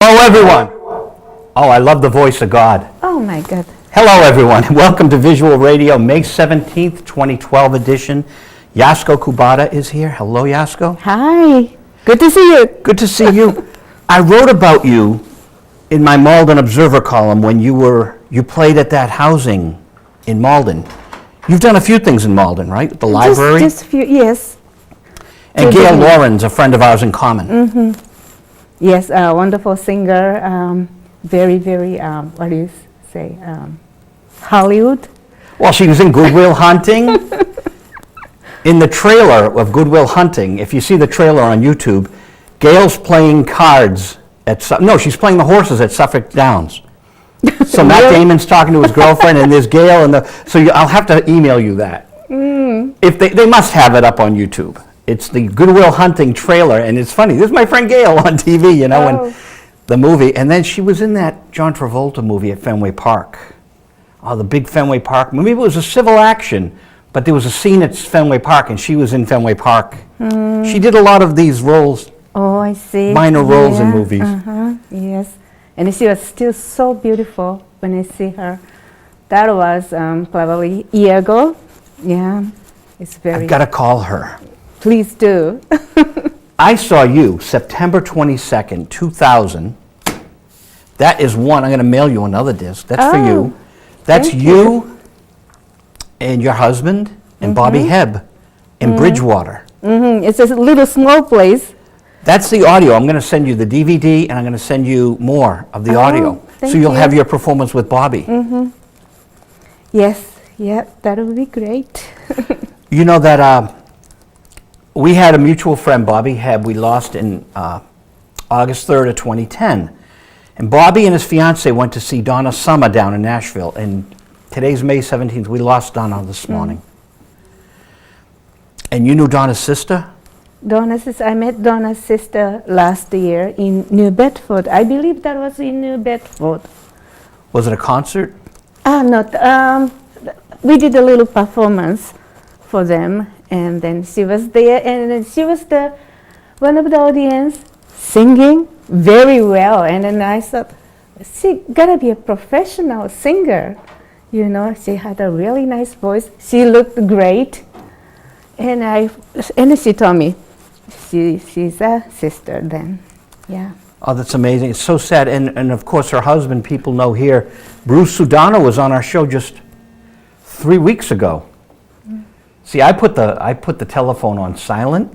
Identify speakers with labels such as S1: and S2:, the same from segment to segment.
S1: Hello, everyone. Oh, I love the voice of God.
S2: Oh my God.
S1: Hello, everyone. Welcome to Visual Radio, May 17th, 2012 edition. Yasko Kubota is here. Hello, Yasko.
S2: Hi. Good to see you.
S1: Good to see you. I wrote about you in my Malden Observer column when you played at that housing in Malden. You've done a few things in Malden, right? The library.
S2: Just a few, yes.
S1: And Gail Lauren's a friend of ours in common.
S2: Mm-hmm. Yes, a wonderful singer. Very, what do you say? Hollywood.
S1: Well, she was in Good Will Hunting. In the trailer of Good Will Hunting, if you see the trailer on YouTube, Gail's playing cards at she's playing the horses at Suffolk Downs. So Matt Damon's talking to his girlfriend, and there's Gail, I'll have to email you that. If they must have it up on YouTube. It's the Good Will Hunting trailer, and it's funny. This is my friend Gail on TV, and the movie, and then she was in that John Travolta movie at Fenway Park. Oh, the big Fenway Park. Maybe it was a civil action, but there was a scene at Fenway Park, and she was in Fenway Park. She did a lot of these roles. Oh, I see. Minor roles in movies.
S2: Yes, and she was still so beautiful when I see her. That was probably a year ago. Yeah, it's very.
S1: I've got to call her.
S2: Please do.
S1: I saw you September 22nd, 2000. That is one. I'm going to mail you another disc. That's for you. That's you and your husband and Bobby Hebb in Bridgewater.
S2: It's a little small place.
S1: That's the audio. I'm going to send you the DVD, and I'm going to send you more of the audio. So you'll have your performance with Bobby.
S2: Yes, yeah, that would be great.
S1: You know that we had a mutual friend, Bobby Hebb, we lost in August 3rd of 2010. And Bobby and his fiance went to see Donna Summer down in Nashville. And today's May 17th. We lost Donna this morning. And you knew Donna's sister?
S2: I met Donna's sister last year in New Bedford. I believe that was in New Bedford.
S1: Was it a concert?
S2: We did a little performance for them. And then she was there, and then she was one of the audience singing very well. And then I thought, she gotta be a professional singer. You know, she had a really nice voice. She looked great. And she told me, she's a sister then. Yeah.
S1: Oh, that's amazing. It's so sad. And of course, her husband, people know here, Bruce Sudano was on our show just 3 weeks ago. See, I put the telephone on silent.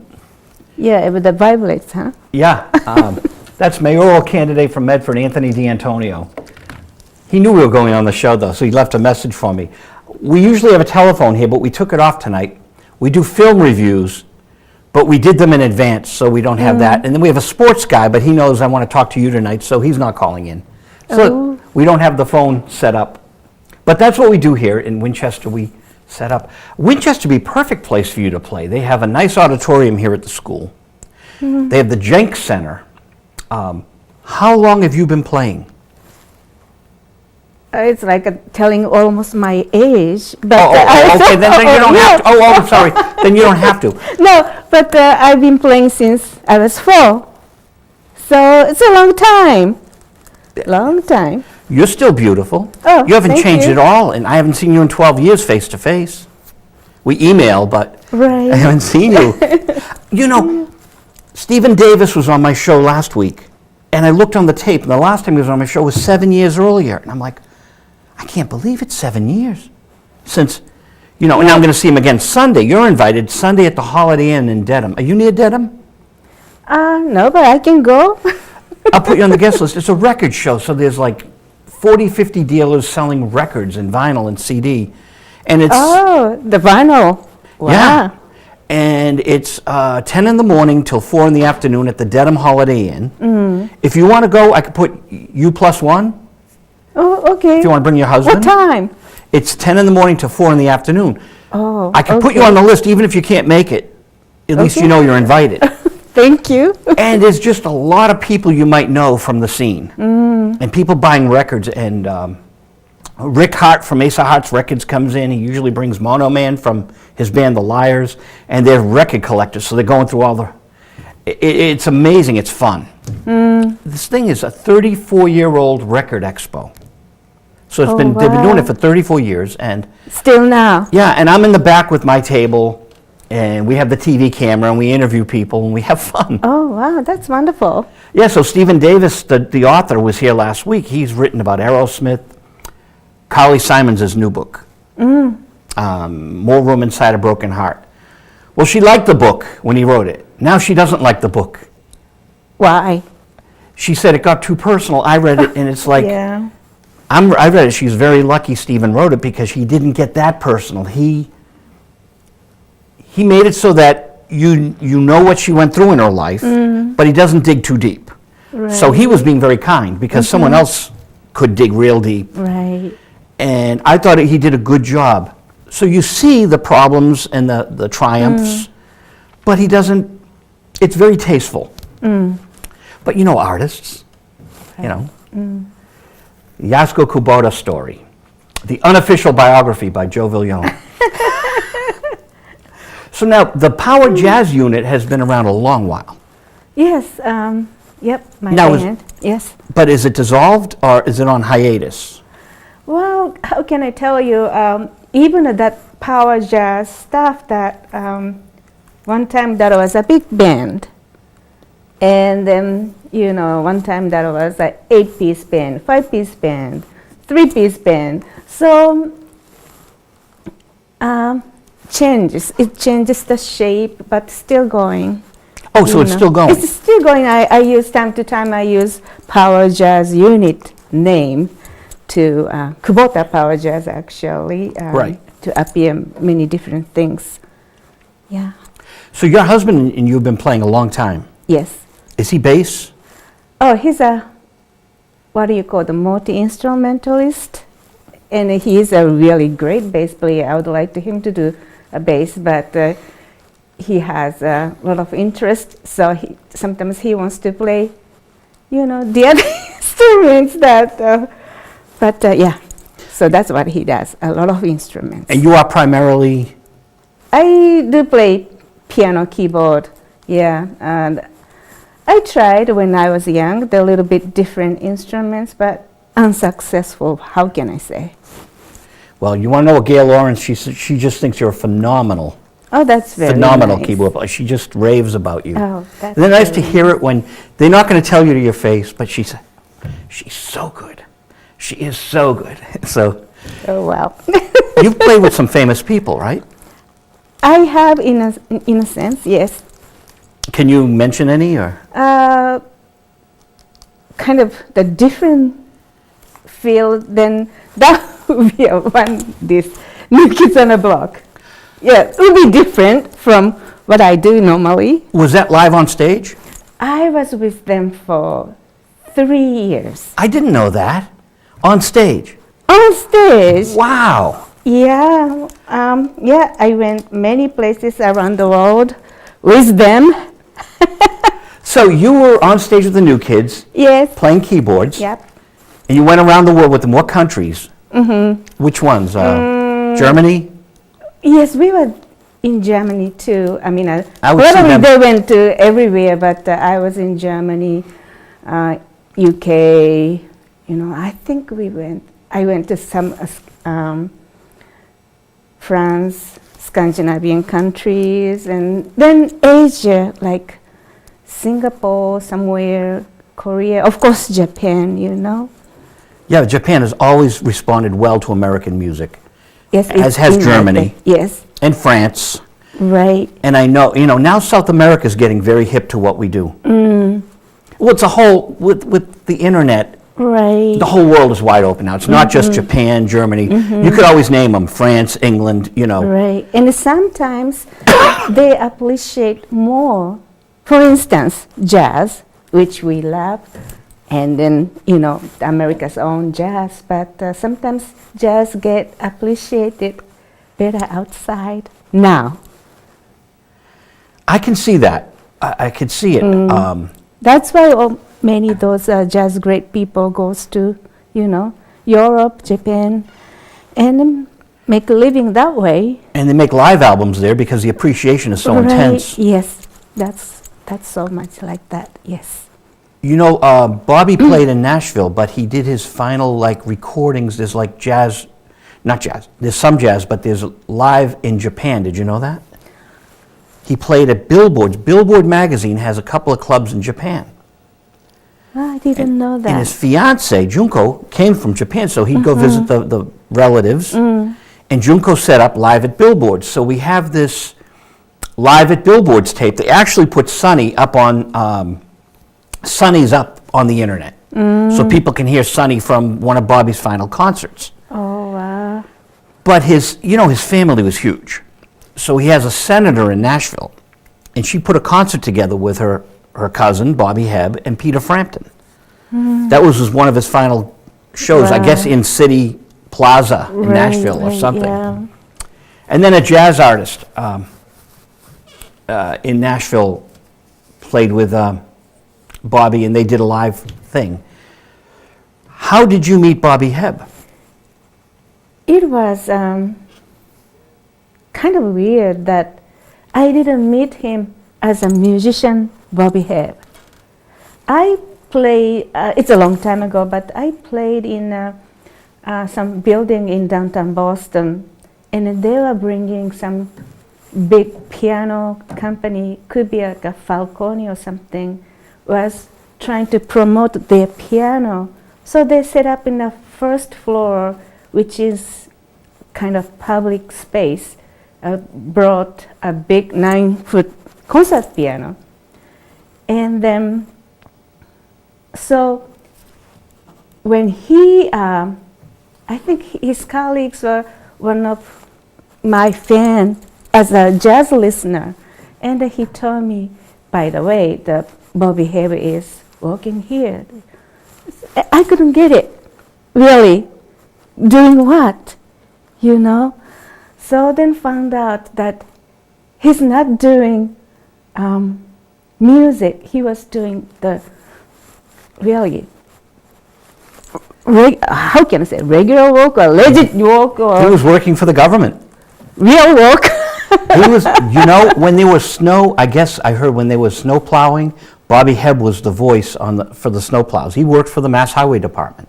S2: Yeah, with the vibrates, huh?
S1: Yeah, that's mayoral candidate from Medford, Anthony D'Antonio. He knew we were going on the show, though, so he left a message for me. We usually have a telephone here, but we took it off tonight. We do film reviews, but we did them in advance, so we don't have that. And then we have a sports guy, but he knows I want to talk to you tonight, so he's not calling in. So we don't have the phone set up. But that's what we do here in Winchester. We set up. Winchester would be a perfect place for you to play. They have a nice auditorium here at the school. They have the Jenks Center. How long have you been playing?
S2: It's like telling almost my age. But
S1: okay, then you don't have to. Sorry. Then you don't have to.
S2: No, but I've been playing since I was 4. So it's a long time. Long time.
S1: You're still beautiful.
S2: Oh,
S1: you haven't changed
S2: you.
S1: at all, and I haven't seen you in 12 years face to face. We email, but I haven't seen you. You know, Stephen Davis was on my show last week, and I looked on the tape, and the last time he was on my show was 7 years earlier. And I'm like, I can't believe it's 7 years since, and now I'm going to see him again Sunday. You're invited Sunday at the Holiday Inn in Dedham. Are you near Dedham?
S2: No, but I can go.
S1: I'll put you on the guest list. It's a record show, so there's like 40, 50 dealers selling records and vinyl and CD. And it's...
S2: Oh, the vinyl. Wow.
S1: Yeah. And it's 10 in the morning till 4 in the afternoon at the Dedham Holiday Inn. If you want to go, I could put you +1.
S2: Oh, okay.
S1: If you want to bring your husband.
S2: What time?
S1: It's 10 in the morning till 4 in the afternoon.
S2: Oh,
S1: I could put you on the list even if you can't make it. At least you know you're invited.
S2: Thank you.
S1: And there's just a lot of people you might know from the scene. And people buying records. And Rick Hart from Asa Hart's Records comes in. He usually brings Mono Man from his band The Liars. And they're record collectors, so they're going through all the... It's amazing. It's fun. This thing is a 34-year-old record expo. So it's
S2: Oh,
S1: they've been doing
S2: wow.
S1: it for 34 years, and
S2: Still now.
S1: yeah, and I'm in the back with my table, and we have the TV camera, and we interview people, and we have fun.
S2: Oh, wow, that's wonderful.
S1: Yeah, so Stephen Davis, the author, was here last week. He's written about Aerosmith, Carly Simons' new book, More Room Inside a Broken Heart. Well, she liked the book when he wrote it. Now she doesn't like the book.
S2: Why?
S1: She said it got too personal. I read it, and it's like,
S2: Yeah.
S1: I read it. She's very lucky Stephen wrote it because he didn't get that personal. He made it so that you know what she went through in her life, but he doesn't dig too deep. So he was being very kind because someone else could dig real deep.
S2: Right.
S1: And I thought he did a good job. So you see the problems and the triumphs, but he doesn't, it's very tasteful. But you know artists, you know. Yasko Kubota story, the unofficial biography by Joe Viglione. So now, the Power Jazz Unit has been around a long while.
S2: Yes, yep, my
S1: Now is-
S2: band. Yes.
S1: But is it dissolved or is it on hiatus?
S2: Well, how can I tell you? Even that power jazz stuff that one time that was a big band. And then, you know, one time that was an 8-piece band, 5-piece band, 3-piece band. So, changes. It changes the shape, but still going.
S1: Oh, so
S2: you
S1: it's
S2: know.
S1: still going.
S2: It's still going. I use time to time. I use Power Jazz Unit name to Kubota Power Jazz actually.
S1: Right.
S2: To appear many different things. Yeah.
S1: So your husband and you have been playing a long time.
S2: Yes.
S1: Is he bass?
S2: Oh, he's a, what do you call, the multi-instrumentalist, and he's a really great bass player. I would like to him to do a bass, but he has a lot of interest, so sometimes he wants to play, you know, the other instruments that, yeah, so that's what he does, a lot of instruments.
S1: And you are primarily,
S2: I do play piano, keyboard, yeah, and I tried when I was young, the little bit different instruments, but unsuccessful, how can I say?
S1: well, you want to know what Gail Lawrence, she just thinks you're a phenomenal
S2: That's very
S1: phenomenal
S2: nice.
S1: keyboard player. She just raves about you.
S2: Oh, that's
S1: Isn't it nice to
S2: very
S1: hear it when they're not going to tell you to your face, but she's so good. She is so good. So
S2: Oh, well.
S1: you've played with some famous people, right?
S2: I have, in a sense, yes.
S1: Can you mention any or?
S2: Kind of the different field, then that would be one, this New Kids on the Block. Yeah, it would be different from what I do normally.
S1: Was that live on stage?
S2: I was with them for 3 years.
S1: I didn't know that. On stage.
S2: On stage.
S1: Wow.
S2: Yeah, yeah, I went many places around the world with them.
S1: So you were on stage with the New Kids,
S2: Yes.
S1: playing keyboards,
S2: Yep.
S1: and you went around the world with them. What countries? Which ones? Germany?
S2: Yes, we were in Germany too. I mean,
S1: I would see
S2: probably
S1: them-
S2: they went to everywhere, but I was in Germany, UK. You know, I think I went to some France, Scandinavian countries, and then Asia, like Singapore, somewhere, Korea, of course, Japan. You know.
S1: Yeah, Japan has always responded well to American music,
S2: Yes,
S1: As
S2: it's
S1: has
S2: been like
S1: Germany.
S2: that. Yes,
S1: and France.
S2: right.
S1: And I know, now South America is getting very hip to what we do. Well, it's a whole, with the internet,
S2: Right.
S1: the whole world is wide open now. It's not just Japan, Germany. You could always name them, France, England,
S2: Right. And sometimes they appreciate more, for instance, jazz, which we love, and then, America's own jazz, but sometimes jazz get appreciated better outside now.
S1: I can see that. I can see it.
S2: That's why many of those jazz great people goes to, Europe, Japan, and make a living that way.
S1: And they make live albums there because the appreciation is so
S2: Right.
S1: intense.
S2: Yes, that's so much like that. Yes.
S1: You know, Bobby played in Nashville, but he did his final like recordings. There's like jazz, not jazz. There's some jazz, but there's live in Japan. Did you know that? He played at Billboard's. Billboard magazine has a couple of clubs in Japan.
S2: Oh, I didn't know that.
S1: And his fiance Junko came from Japan, so he'd go visit the relatives. And Junko set up Live at Billboard's. So we have this Live at Billboard's tape. They actually put Sonny's up on the internet, so people can hear Sonny from one of Bobby's final concerts.
S2: Oh, wow.
S1: But his family was huge. So he has a senator in Nashville, and she put a concert together with her cousin, Bobby Hebb, and Peter Frampton. That was one of his final shows, I guess, in City Plaza in Nashville or something.
S2: Yeah.
S1: And then a jazz artist in Nashville played with Bobby, and they did a live thing. How did you meet Bobby Hebb?
S2: It was kind of weird that I didn't meet him as a musician, Bobby Hebb. I played, it's a long time ago, but I played in some building in downtown Boston, and they were bringing some big piano company, could be like a Falcone or something, was trying to promote their piano. So they set up in the first floor, which is kind of public space, brought a big 9-foot concert piano. And then, so when he, I think his colleagues were one of my fans as a jazz listener, and he told me, by the way, the Bobby Hebb is walking here. I couldn't get it, really. Doing what, you know? So then found out that he's not doing music. He was doing the really, how can I say, regular work or legit work or...
S1: He was working for the government.
S2: Real work.
S1: He was, when there was snow, I guess I heard when there was snow plowing, Bobby Hebb was the voice for the snow plows. He worked for the Mass Highway Department.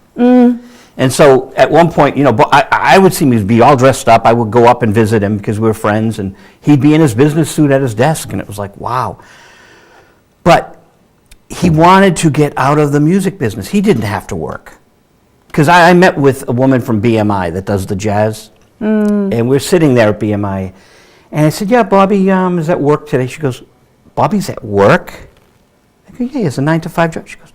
S1: And so at one point, I would see him, he'd be all dressed up. I would go up and visit him because we were friends, and he'd be in his business suit at his desk, and it was like, wow. But he wanted to get out of the music business. He didn't have to work. Because I met with a woman from BMI that does the jazz, and we're sitting there at BMI, and I said, yeah, Bobby is at work today. She goes, Bobby's at work? I go, yeah, he has a 9-to-5 job. She goes,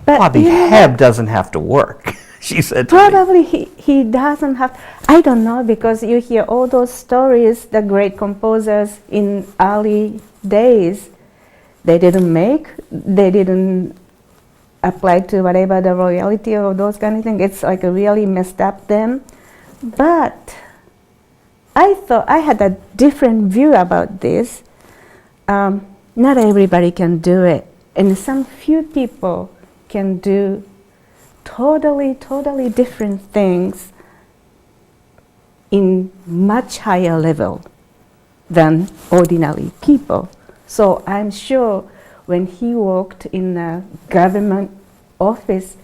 S2: But
S1: Bobby Hebb doesn't have to work, she said to me.
S2: Probably he doesn't have, I don't know, because you hear all those stories, the great composers in early days, they didn't apply to whatever the royalty or those kind of things. It's like really messed up them. But I thought I had a different view about this. Not everybody can do it, and some few people can do totally different things in much higher level than ordinary people. So I'm sure when he worked in a government office,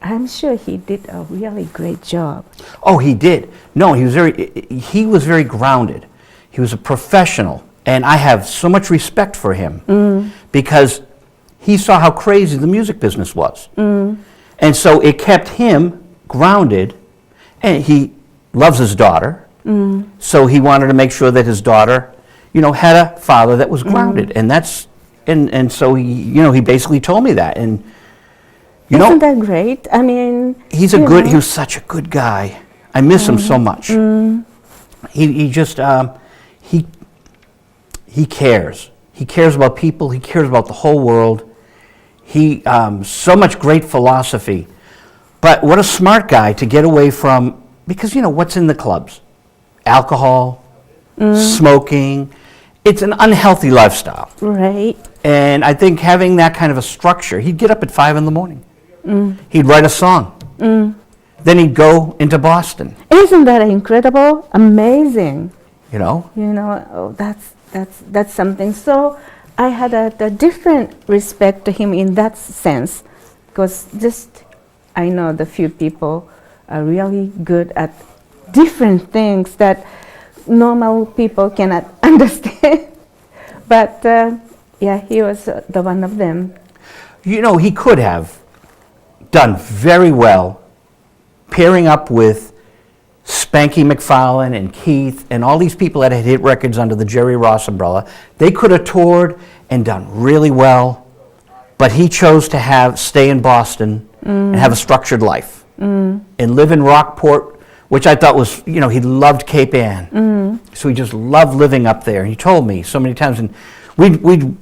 S2: I'm sure he did a really great job.
S1: Oh, he did. No, he was very grounded. He was a professional, and I have so much respect for him because he saw how crazy the music business was. And so it kept him grounded, and he loves his daughter, so he wanted to make sure that his daughter, had a father that was grounded, and that's, and so he basically told me that, and
S2: Isn't that great? I mean,
S1: he was such a good guy. I miss him so much. He just, he cares. He cares about people. He cares about the whole world. He, so much great philosophy. But what a smart guy to get away from, because what's in the clubs? Alcohol, smoking. It's an unhealthy lifestyle.
S2: Right.
S1: And I think having that kind of a structure, he'd get up at 5 a.m. He'd write a song. Then he'd go into Boston.
S2: Isn't that incredible? Amazing.
S1: Oh,
S2: That's something. So I had a different respect to him in that sense, because just I know the few people are really good at different things that normal people cannot understand. But yeah, he was the one of them.
S1: You know, he could have done very well pairing up with Spanky McFarlane and Keith and all these people that had hit records under the Jerry Ross umbrella. They could have toured and done really well, but he chose to stay in Boston and have a structured life and live in Rockport, which I thought was, you know, he loved Cape Ann. So he just loved living up there. He told me so many times, and we'd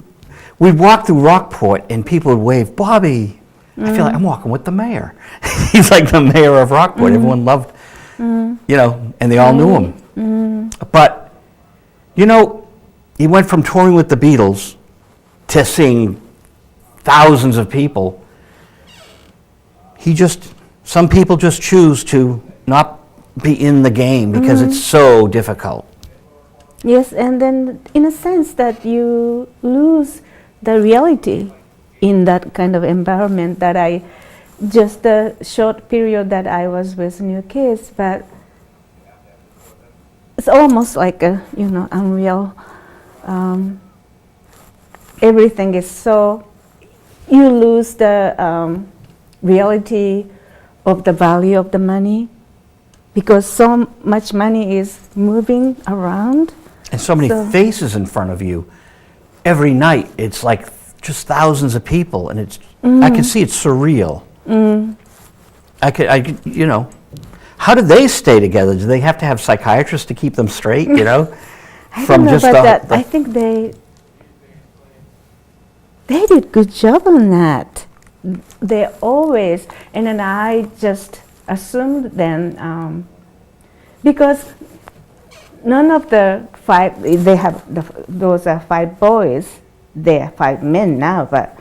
S1: walk through Rockport and people would wave, Bobby. I feel like I'm walking with the mayor. He's like the mayor of Rockport. Everyone loved, you know, and they all knew him. But, you know, he went from touring with the Beatles to seeing thousands of people. Some people just choose to not be in the game because it's so difficult.
S2: Yes, and then in a sense that you lose the reality in that kind of environment that just the short period that I was with New Kids, but it's almost like a, you know, unreal. Everything is so, you lose the reality of the value of the money because so much money is moving around.
S1: And so many faces in front of you. Every night, it's like just thousands of people, and it's, I can see it's surreal. I could, you know, how do they stay together? Do they have to have psychiatrists to keep them straight, you know?
S2: I don't know about that. I think they did good job on that. They always, and then I just assumed then, because none of the five, they have, those are 5 boys, they are 5 men now, but,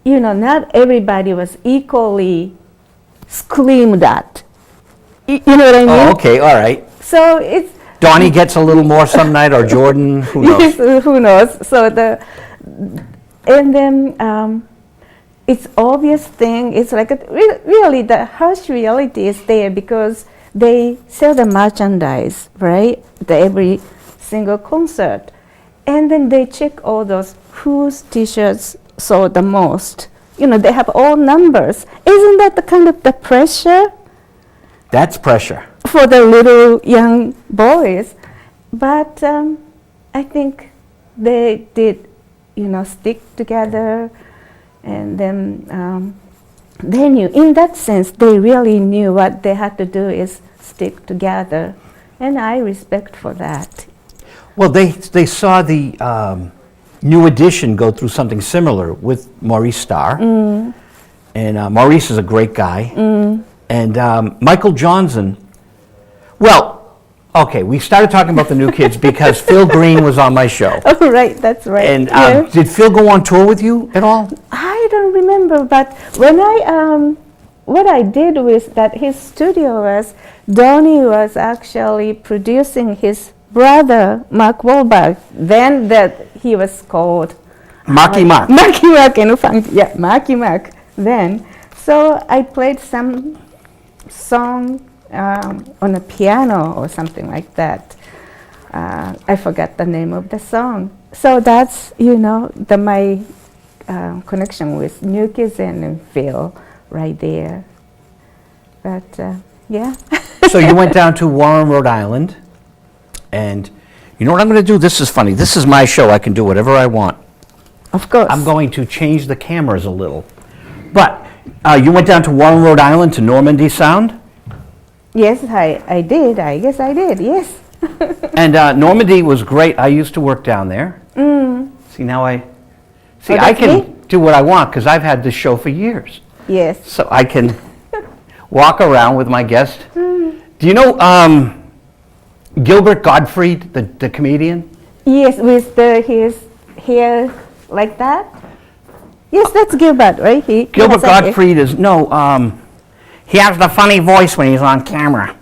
S2: you know, not everybody was equally screamed at. You know what I mean?
S1: Oh, okay, all right.
S2: So it's...
S1: Donnie gets a little more some night, or Jordan, who knows?
S2: Yes, who knows? So and then it's obvious thing, it's like, really the harsh reality is there because they sell the merchandise, right? Every single concert. And then they check all those whose t-shirts sold the most. You know, they have all numbers. Isn't that the kind of the pressure?
S1: That's pressure.
S2: For the little young boys. But I think they did, you know, stick together. And then they knew, in that sense, they really knew what they had to do is stick together. And I respect for that.
S1: Well, they saw the New Edition go through something similar with Maurice Starr. And Maurice is a great guy. And Michael Johnson, well, okay, we started talking about the New Kids because Phil Green was on my show.
S2: Oh, right, that's right.
S1: And
S2: yeah.
S1: Did Phil go on tour with you at all?
S2: I don't remember, but when what I did was that his studio was, Donnie was actually producing his brother, Mark Wahlberg, then that he was called
S1: Marky Mark.
S2: Marky Mark, yeah, Marky Mark, then. So I played some song on a piano or something like that. I forgot the name of the song. So that's, you know, my connection with New Kids and Phil right there. But yeah.
S1: So you went down to Warren, Rhode Island, and you know what I'm going to do? This is funny. This is my show. I can do whatever I want.
S2: Of course.
S1: I'm going to change the cameras a little. But you went down to Warren, Rhode Island to Normandy Sound?
S2: Yes, I did. I guess I did, yes.
S1: And Normandy was great. I used to work down there. See, now I can do what I want because I've had this show for years.
S2: Yes.
S1: So I can walk around with my guest. Do you know Gilbert Gottfried, the comedian?
S2: Yes, with his hair like that. Yes, that's Gilbert, right?
S1: Gilbert Gottfried is, he has the funny voice when he's on camera.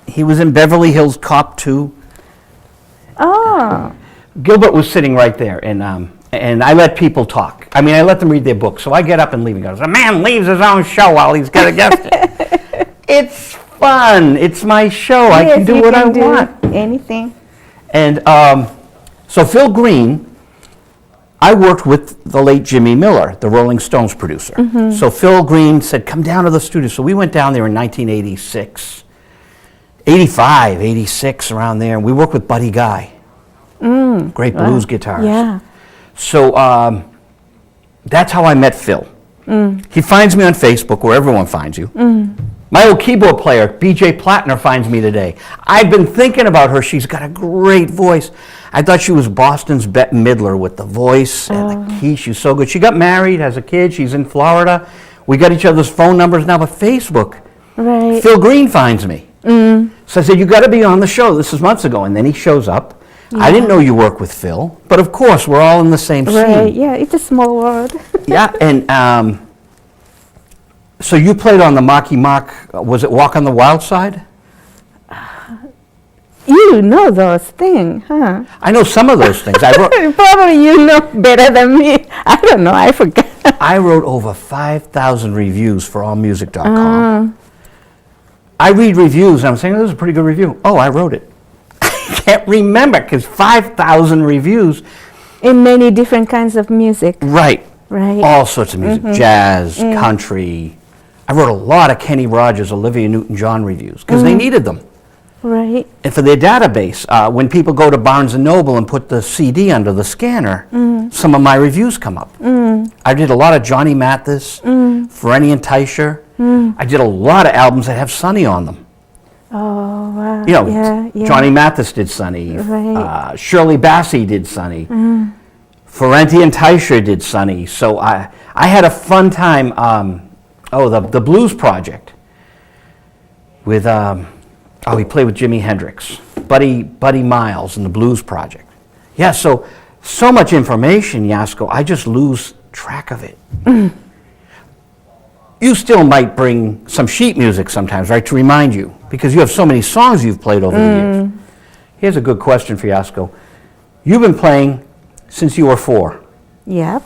S1: He was in Beverly Hills Cop 2.
S2: Oh.
S1: Gilbert was sitting right there, and I let people talk. I mean, I let them read their book. So I get up and leave. He goes, a man leaves his own show while he's got a guest. It's fun. It's my show. I can do what I want.
S2: Anything.
S1: And so Phil Green, I worked with the late Jimmy Miller, the Rolling Stones producer. So Phil Green said, come down to the studio. So we went down there in 1986, 85, 86, around there. And we worked with Buddy Guy, great blues guitarist.
S2: Yeah.
S1: So that's how I met Phil. He finds me on Facebook, where everyone finds you. My old keyboard player, BJ Plattner, finds me today. I've been thinking about her. She's got a great voice. I thought she was Boston's Bette Midler with the voice and the key. She's so good. She got married, has a kid. She's in Florida. We got each other's phone numbers now, but Facebook.
S2: Right.
S1: Phil Green finds me. So I said, you got to be on the show. This is months ago. And then he shows up. I didn't know you work with Phil, but of course, we're all in the same scene.
S2: Right, yeah, it's a small world.
S1: Yeah, and so you played on the Marky Mark, was it Walk on the Wild Side?
S2: You know those things, huh?
S1: I know some of those things. I wrote,
S2: Probably you know better than me. I don't know, I forgot.
S1: I wrote over 5,000 reviews for allmusic.com. I read reviews and I'm saying, this is a pretty good review. Oh, I wrote it. I can't remember because 5,000 reviews.
S2: In many different kinds of music.
S1: Right.
S2: Right.
S1: All sorts of music, jazz, country. I wrote a lot of Kenny Rogers, Olivia Newton-John reviews because they needed them.
S2: Right.
S1: And for their database, when people go to Barnes & Noble and put the CD under the scanner, some of my reviews come up. I did a lot of Johnny Mathis, Ferenny and Teicher. I did a lot of albums that have Sonny on them.
S2: Oh, wow.
S1: You know, Johnny Mathis did Sonny.
S2: Right.
S1: Shirley Bassey did Sonny. Ferenty and Teicher did Sonny. So I had a fun time. The Blues Project with, he played with Jimi Hendrix, Buddy Miles and the Blues Project. Yeah, so much information, Yasko, I just lose track of it. You still might bring some sheet music sometimes, right, to remind you, because you have so many songs you've played over the years. Here's a good question for Yasko. You've been playing since you were 4.
S2: Yep.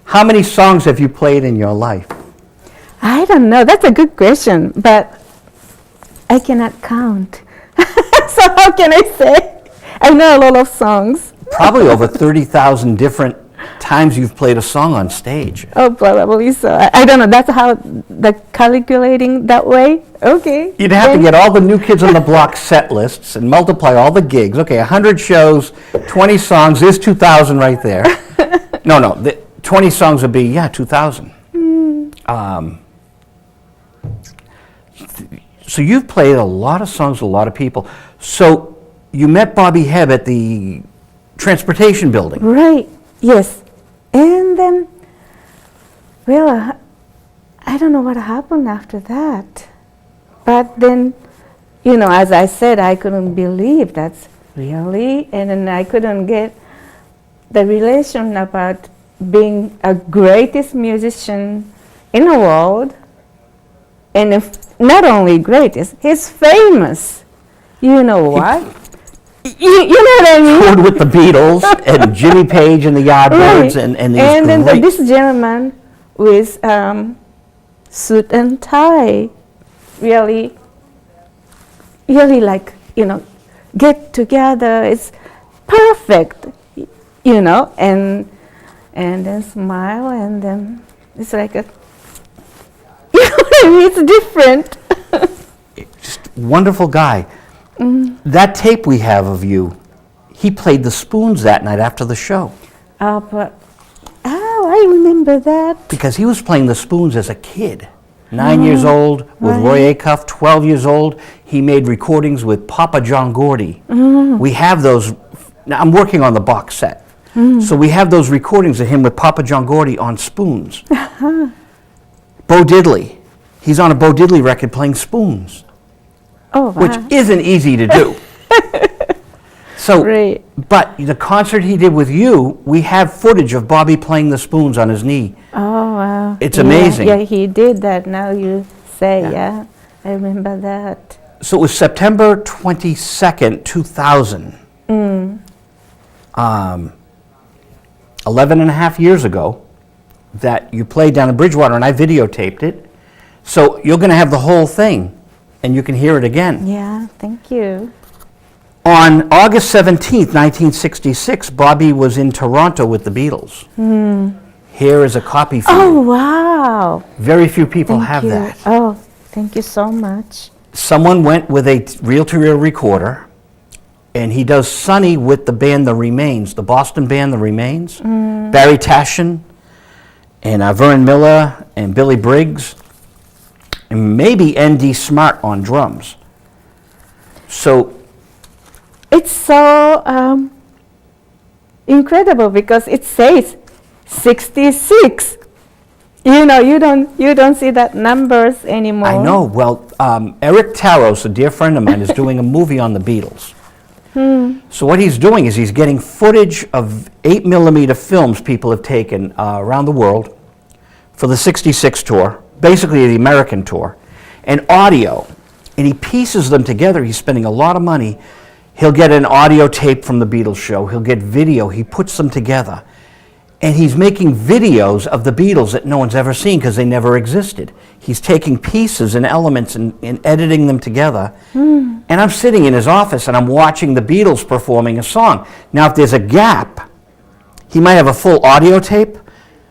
S1: How many songs have you played in your life?
S2: I don't know. That's a good question, but I cannot count. So how can I say? I know a lot of songs.
S1: Probably over 30,000 different times you've played a song on stage.
S2: Oh, probably so. I don't know. That's how the calculating that way. Okay.
S1: You'd have to get all the New Kids on the Block set lists and multiply all the gigs. Okay, 100 shows, 20 songs. There's 2,000 right there. No, 20 songs would be, 2,000. So you've played a lot of songs with a lot of people. So you met Bobby Hebb at the transportation building.
S2: Right. Yes. And then, well, I don't know what happened after that. But then, as I said, I couldn't believe that's really, and then I couldn't get the relation about being a greatest musician in the world. And if not only greatest, he's famous. You know what? You know what I mean?
S1: Toured with the Beatles and Jimmy Page and the Yardbirds
S2: Right.
S1: and these
S2: And then
S1: great...
S2: this gentleman with suit and tie, really like, get together. It's perfect, and then smile, and then it's like a, it's different.
S1: Just wonderful guy. That tape we have of you, he played the Spoons that night after the show.
S2: I remember that.
S1: Because he was playing the Spoons as a kid. 9 years old with Roy Acuff, 12 years old. He made recordings with Papa John Gordy. We have those. Now I'm working on the box set. So we have those recordings of him with Papa John Gordy on Spoons. Bo Diddley. He's on a Bo Diddley record playing Spoons.
S2: Oh, wow.
S1: Which isn't easy to do. So,
S2: Right.
S1: but the concert he did with you, we have footage of Bobby playing the Spoons on his knee.
S2: Oh, wow.
S1: It's amazing.
S2: Yeah, he did that. Now you say,
S1: Yeah.
S2: I remember that.
S1: So it was September 22nd, 2000. 11 and a half years ago that you played down in Bridgewater, and I videotaped it. So you're going to have the whole thing, and you can hear it again.
S2: Yeah, thank you.
S1: On August 17th, 1966, Bobby was in Toronto with the Beatles. Here is a copy for
S2: Oh,
S1: you.
S2: wow.
S1: Very few people
S2: Thank
S1: have
S2: you.
S1: that.
S2: Oh, thank you so much.
S1: Someone went with a reel-to-reel recorder, and he does Sonny with the band The Remains, the Boston band The Remains. Barry Tashin, and Vern Miller, and Billy Briggs, and maybe N.D. Smart on drums. So
S2: It's so incredible because it says 66. You know, you don't see that numbers anymore.
S1: I know. Well, Eric Taros, a dear friend of mine, is doing a movie on the Beatles. So what he's doing is he's getting footage of 8mm films people have taken around the world for the 66 tour, basically the American tour, and audio. And he pieces them together. He's spending a lot of money. He'll get an audio tape from the Beatles show. He'll get video. He puts them together. And he's making videos of the Beatles that no one's ever seen because they never existed. He's taking pieces and elements and editing them together. And I'm sitting in his office and I'm watching the Beatles performing a song. Now, if there's a gap, he might have a full audio tape,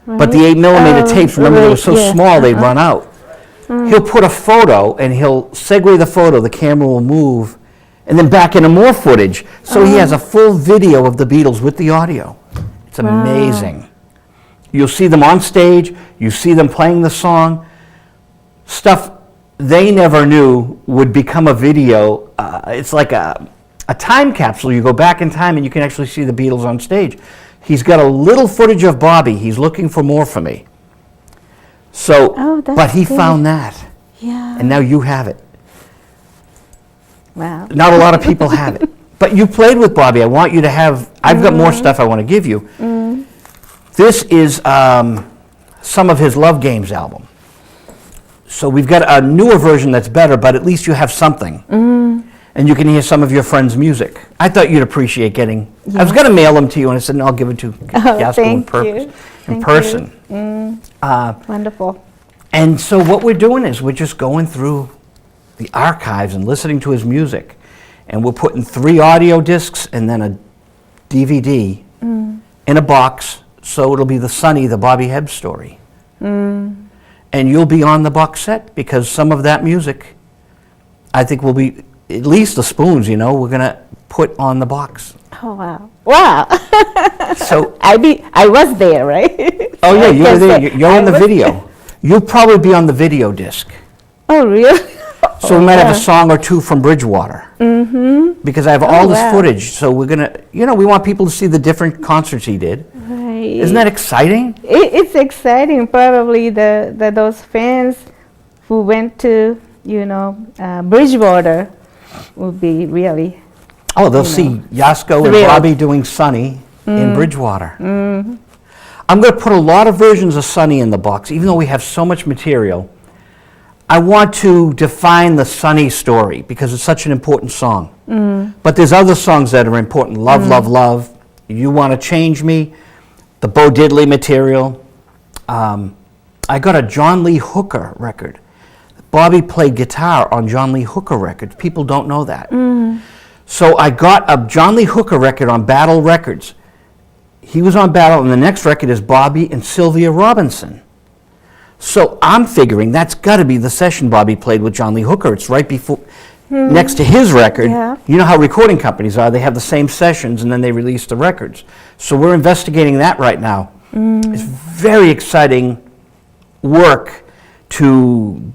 S1: but the 8mm tapes, remember, they were so small they'd run out. He'll put a photo and he'll segue the photo, the camera will move, and then back into more footage. So he has a full video of the Beatles with the audio. It's amazing. You'll see them on stage, you see them playing the song, stuff they never knew would become a video. It's like a time capsule. You go back in time and you can actually see the Beatles on stage. He's got a little footage of Bobby. He's looking for more for me. So, but he found that.
S2: Yeah.
S1: And now you have it.
S2: Wow.
S1: Not a lot of people have it. But you played with Bobby. I want you to have, I've got more stuff I want to give you. This is some of his Love Games album. So we've got a newer version that's better, but at least you have something. And you can hear some of your friends' music. I thought you'd appreciate getting, I was going to mail them to you, and I said, no, I'll give it to Yasko in person.
S2: Wonderful.
S1: And so what we're doing is we're just going through the archives and listening to his music. And we're putting 3 audio discs and then a DVD in a box, so it'll be the Sonny, the Bobby Hebb story. And you'll be on the box set because some of that music, I think, will be, at least the spoons, you know, we're going to put on the box.
S2: Oh, wow. Wow.
S1: So
S2: I was there, right?
S1: Oh, yeah, you were there. You're on the
S2: was
S1: video. You'll probably be on the video disc.
S2: Oh, really?
S1: So we might have a song or two from Bridgewater. Because I have all this footage, so we're going to, you know, we want people to see the different concerts he did.
S2: Right.
S1: Isn't that exciting?
S2: It's exciting. Probably those fans who went to, you know, Bridgewater will be really.
S1: Oh, they'll see Yasko and
S2: thrilled.
S1: Bobby doing Sonny in Bridgewater. I'm going to put a lot of versions of Sonny in the box, even though we have so much material. I want to define the Sonny story because it's such an important song. But there's other songs that are important. Love, Love, Love. You Want to Change Me. The Bo Diddley material. I got a John Lee Hooker record. Bobby played guitar on John Lee Hooker records. People don't know that. So I got a John Lee Hooker record on Battle Records. He was on Battle, and the next record is Bobby and Sylvia Robinson. So I'm figuring that's got to be the session Bobby played with John Lee Hooker. It's right before, next to his record.
S2: Yeah.
S1: You know how recording companies are. They have the same sessions, and then they release the records. So we're investigating that right now. It's very exciting work to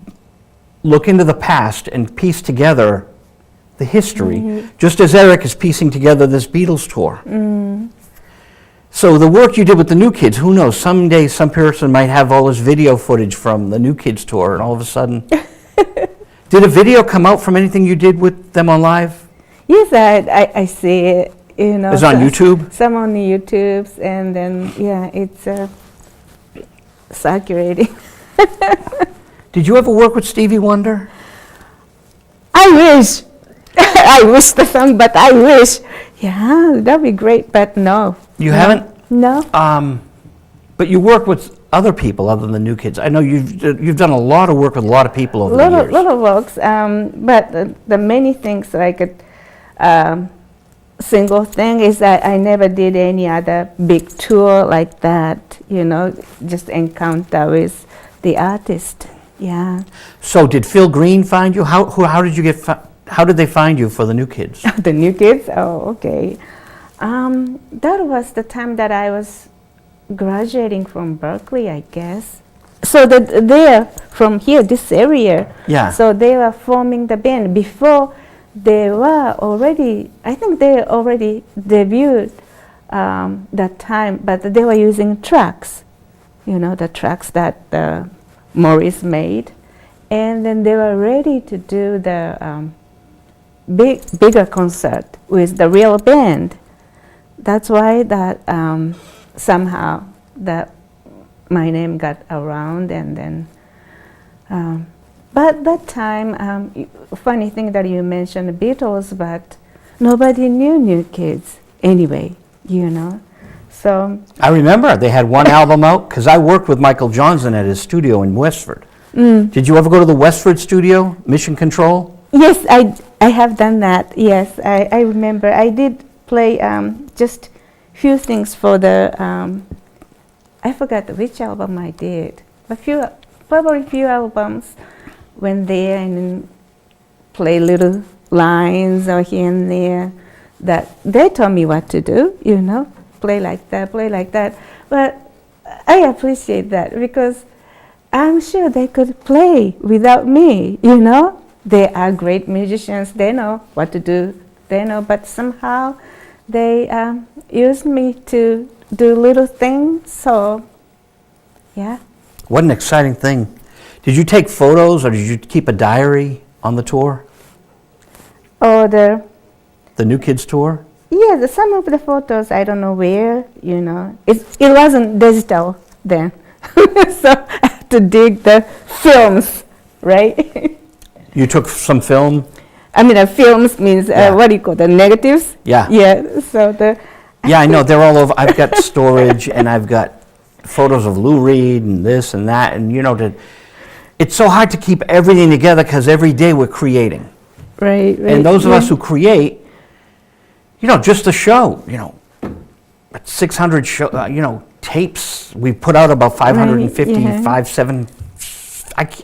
S1: look into the past and piece together the history, just as Eric is piecing together this Beatles tour. So the work you did with the New Kids, who knows, someday some person might have all this video footage from the New Kids tour, and all of a sudden... Did a video come out from anything you did with them on live?
S2: Yes, I see it. You know,
S1: It's on YouTube?
S2: Some on the YouTubes, and then yeah, it's circulating.
S1: Did you ever work with Stevie Wonder?
S2: I wish. I wish the song, but I wish Yeah, that'd be great, but no.
S1: You
S2: No.
S1: haven't?
S2: No.
S1: But you work with other people other than New Kids. I know you've done a lot of work with a lot of people over the years.
S2: Lot of works, but the many things like a single thing is that I never did any other big tour like that, just encounter with the artist. Yeah.
S1: So did Phil Green find you? How did you get? How did they find you for the New Kids?
S2: The New Kids? Oh, okay. That was the time that I was graduating from Berkeley, I guess. So that they're from here, this area.
S1: Yeah.
S2: So they were forming the band. Before they were already, I think they already debuted that time, but they were using tracks, the tracks that Maurice made. And then they were ready to do the bigger concert with the real band. That's why that somehow that my name got around, and then but that time funny thing that you mentioned the Beatles, but nobody knew New Kids anyway, so
S1: I remember they had one album out because I worked with Michael Johnson at his studio in Westford. Did you ever go to the Westford studio, Mission Control?
S2: yes, I have done that. Yes, I remember I did play just few things for the I forgot which album I did, but probably few albums went there and then play little lines or here and there that they told me what to do, play like that. But I appreciate that because I'm sure they could play without me, They are great musicians, they know what to do, but somehow they used me to do little things, so yeah.
S1: What an exciting thing. Did you take photos or did you keep a diary on the tour?
S2: Or the
S1: New Kids tour?
S2: yeah, some of the photos I don't know where, it wasn't digital then, so I had to dig the films, right?
S1: You took some film?
S2: I mean, films means
S1: Yeah.
S2: what do you call the negatives?
S1: Yeah.
S2: Yeah. So
S1: Yeah, I know, they're all over. I've got storage and I've got photos of Lou Reed and this and that, and it's so hard to keep everything together because every day we're creating.
S2: right.
S1: And those of
S2: yeah.
S1: us who create, just the show, 600 tapes. We put out about 550,
S2: yeah.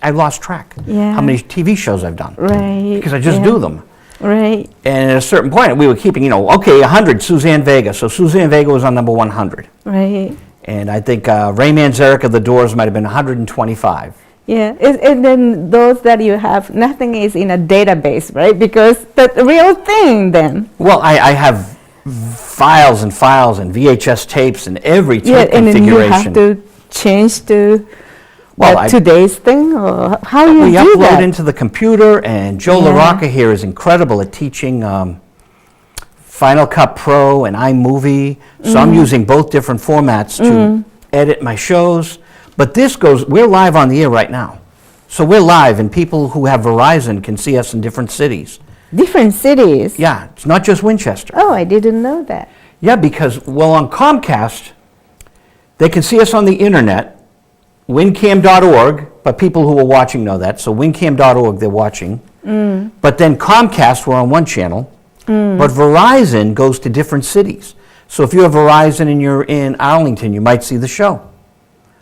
S1: I lost track
S2: Yeah.
S1: how many TV shows I've done.
S2: Right.
S1: Because I just
S2: yeah.
S1: do them.
S2: Right.
S1: And at a certain point, we were keeping, 100, Suzanne Vega. So Suzanne Vega was on number 100.
S2: Right.
S1: And I think Ray Manzarek of The Doors might have been 125.
S2: Yeah. And then those that you have, nothing is in a database, right? Because the real thing then.
S1: Well, I have files and files and VHS tapes and every tape
S2: Yeah, and then you
S1: configuration.
S2: have to change to
S1: Well,
S2: today's thing, or how you
S1: we
S2: do
S1: upload
S2: that?
S1: into the computer, and Joe
S2: Yeah.
S1: LaRocca here is incredible at teaching Final Cut Pro and iMovie. So I'm using both different formats to edit my shows. But we're live on the air right now. So we're live, and people who have Verizon can see us in different cities.
S2: Different cities.
S1: Yeah, it's not just Winchester.
S2: Oh, I didn't know that.
S1: Yeah, because, on Comcast, they can see us on the internet, wincam.org, but people who are watching know that. So wincam.org, they're watching. But then Comcast, we're on one channel. But Verizon goes to different cities. So if you have Verizon and you're in Arlington, you might see the show.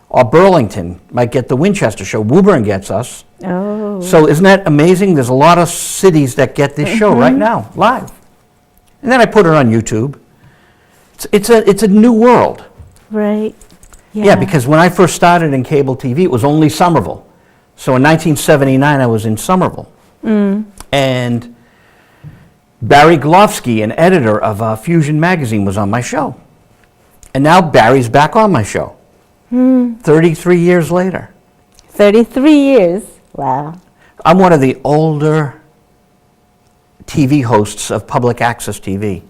S1: Or Burlington might get the Winchester show. Woburn gets us.
S2: Oh.
S1: So isn't that amazing? There's a lot of cities that get this show right now, live. And then I put it on YouTube. It's a new world.
S2: Right.
S1: Yeah, because when I first started in cable TV, it was only Somerville. So in 1979, I was in Somerville. And Barry Glofsky, an editor of Fusion Magazine, was on my show. And now Barry's back on my show, 33 years later.
S2: 33 years. Wow.
S1: I'm one of the older TV hosts of public access TV.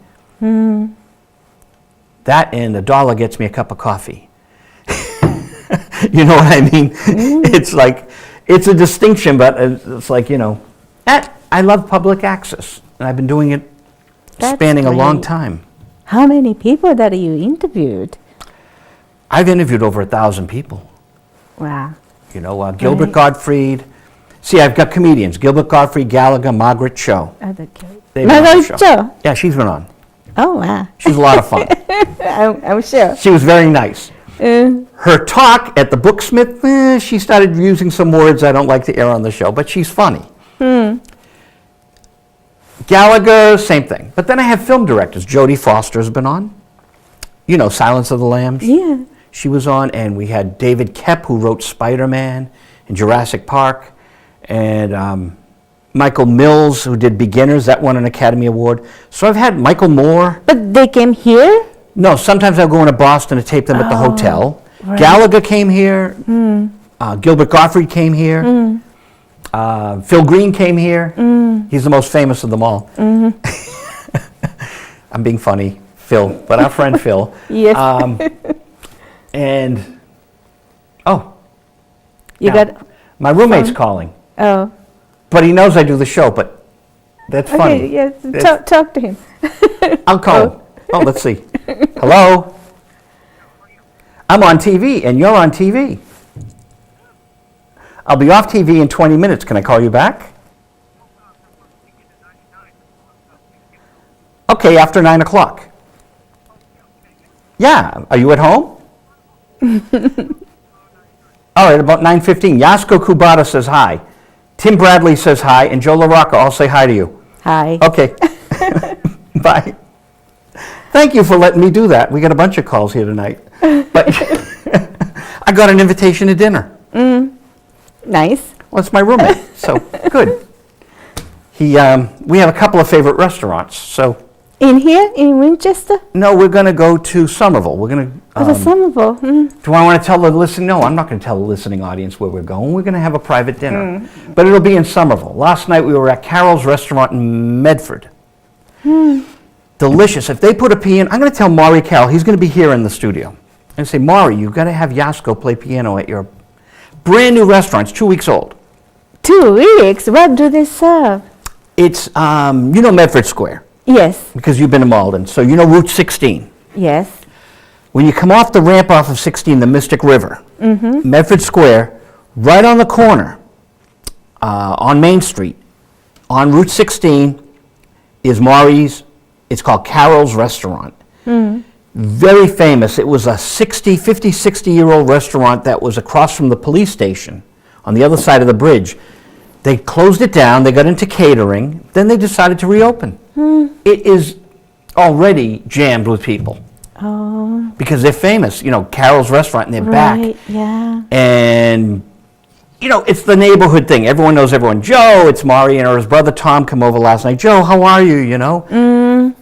S1: That and $1 gets me a cup of coffee. You know what I mean? It's like, it's a distinction, but it's like, I love public access. And I've been doing it
S2: That's
S1: spanning a long
S2: great.
S1: time.
S2: How many people that you interviewed?
S1: I've interviewed over 1,000 people.
S2: Wow.
S1: You know, Gilbert
S2: Right.
S1: Gottfried. See, I've got comedians: Gilbert Gottfried, Gallagher, Margaret Cho.
S2: Okay.
S1: They've been on the
S2: Margaret Cho.
S1: Yeah, she's been on.
S2: Oh, wow.
S1: She's a lot of fun.
S2: I'm sure.
S1: She was very nice.
S2: Uh,
S1: Her talk at the Booksmith, she started using some words I don't like to air on the show, but she's funny. Gallagher, same thing. But then I have film directors. Jodie Foster's been on. You know, Silence of the Lambs.
S2: yeah.
S1: She was on, and we had David Koepp, who wrote Spider-Man and Jurassic Park, and Michael Mills, who did Beginners, that won an Academy Award. So I've had Michael Moore.
S2: But they came here?
S1: No, sometimes I'll go into Boston to tape them at the hotel.
S2: right.
S1: Gallagher came here. Gilbert Gottfried came here. Phil Green came here. He's the most famous of them all. I'm being funny, Phil, but our friend Phil.
S2: Yes.
S1: And,
S2: You
S1: now,
S2: got,
S1: my roommate's calling,
S2: oh.
S1: but he knows I do the show, but that's
S2: Okay,
S1: funny.
S2: yes,
S1: It's-
S2: talk to him.
S1: I'll call him. Oh, let's see. Hello? I'm on TV, and you're on TV. I'll be off TV in 20 minutes. Can I call you back? Okay, after 9 o'clock. Yeah, are you at home? All right, about 9:15. Yasko Kubota says hi. Tim Bradley says hi, and Joe LaRocca, I'll say hi to you.
S2: Hi.
S1: Okay. Bye. Thank you for letting me do that. We got a bunch of calls here tonight. But I got an invitation to dinner.
S2: Nice.
S1: Well, it's my roommate, so good. We have a couple of favorite restaurants. So,
S2: In here, in Winchester?
S1: no, we're going to go to Somerville. We're going to.
S2: Oh, the Somerville.
S1: Do I want to tell the listening? No, I'm not going to tell the listening audience where we're going. We're going to have a private dinner, but it'll be in Somerville. Last night we were at Carol's Restaurant in Medford. Delicious. If they put a piano, I'm going to tell Maury Carroll. He's going to be here in the studio. And say, Maury, you've got to have Yasko play piano at your brand new restaurant. It's 2 weeks old.
S2: 2 weeks? What do they serve?
S1: It's you know Medford Square
S2: Yes.
S1: because you've been to Malden, so you know Route 16.
S2: Yes.
S1: When you come off the ramp off of 16, the Mystic River, Medford Square, right on the corner on Main Street, on Route 16, is Maury's. It's called Carol's Restaurant. Very famous. It was a 50, 60-year-old restaurant that was across from the police station on the other side of the bridge. They closed it down. They got into catering. Then they decided to reopen. It is already jammed with people.
S2: Oh,
S1: Because they're famous, you know, Carol's Restaurant, and they're back.
S2: right. Yeah.
S1: And, you know, it's the neighborhood thing. Everyone knows everyone. Joe, it's Maury and his brother Tom come over last night. Joe, how are you, you know?